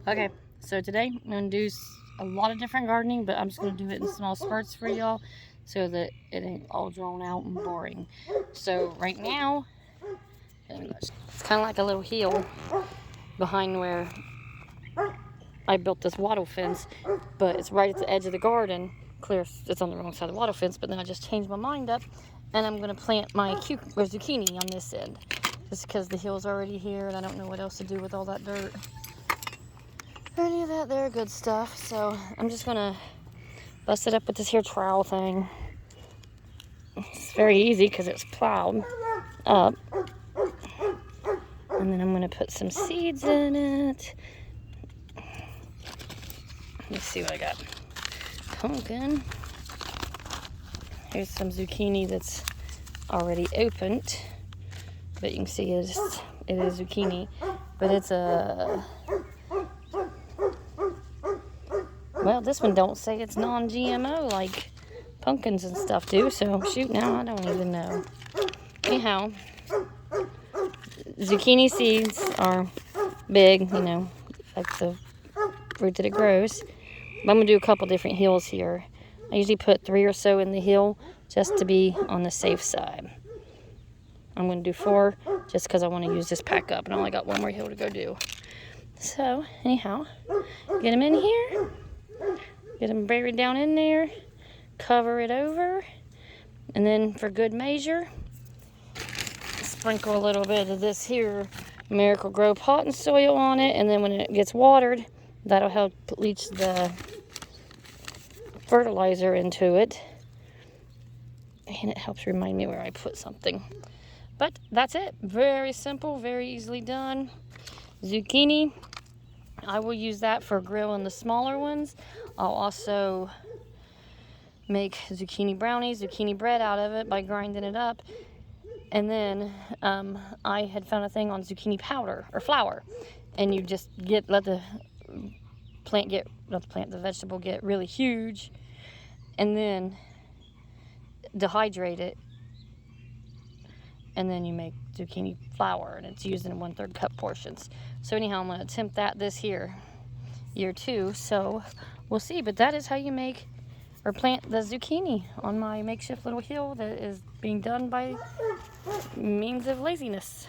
Okay, so today I'm going to do a lot of different gardening, but I'm just going to do it in small spurts for y'all so that it ain't all drawn out and boring. So right now, it's kind of like a little hill behind where I built this wattle fence, but it's right at the edge of the garden. Clear, it's on the wrong side of the wattle fence, but then I just changed my mind up, and I'm going to plant my zucchini on this end, just because the hill's already here, and I don't know what else to do with all that dirt. Any of that there good stuff. So I'm just gonna bust it up with this here trowel thing. It's very easy because it's plowed up. And then I'm gonna put some seeds in it. Let's see what I got. Pumpkin. Here's some zucchini that's already opened, but you can see it is zucchini, but it's a well, this one don't say it's non-GMO like pumpkins and stuff do, so shoot, now I don't even know. Anyhow, zucchini seeds are big, like the fruit that it grows. But I'm going to do a couple different hills here. I usually put 3 or so in the hill just to be on the safe side. I'm going to do 4 just because I want to use this pack up, and I only got 1 more hill to go do. So, anyhow, get them in here. Get them buried down in there, cover it over, and then for good measure, sprinkle a little bit of this here Miracle Grow potting soil on it, and then when it gets watered, that'll help leach the fertilizer into it, and it helps remind me where I put something. But that's it. Very simple, very easily done. Zucchini, I will use that for grilling the smaller ones. I'll also make zucchini brownies, zucchini bread out of it by grinding it up. And then I had found a thing on zucchini powder or flour, and you just let the vegetable get really huge, and then dehydrate it, and then you make zucchini flour, and it's used in 1/3 cup portions. So anyhow, I'm going to attempt that this year too, so we'll see. But that is how you make or plant the zucchini on my makeshift little hill that is being done by means of laziness.